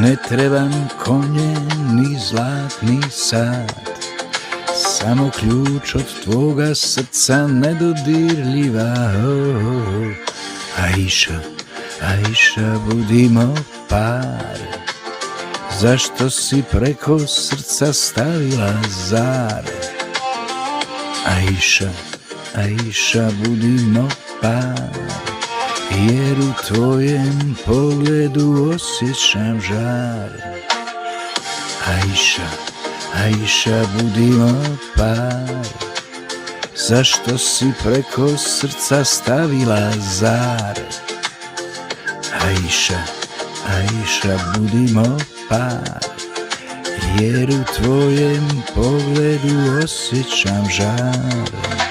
Ne trebam konje ni zlatni sat, samo ključ od tvoga srca nedodirljiva. Aisha, Aisha, budimo par, zašto si preko srca stavila zar? Aisha, Aisha, budimo par, jer u tvojem pogledu osjećam žar. Aisha, Aisha, budimo par, zašto si preko srca stavila zar? Aisha, Aisha, budimo par, jer u tvojem pogledu osjećam žar.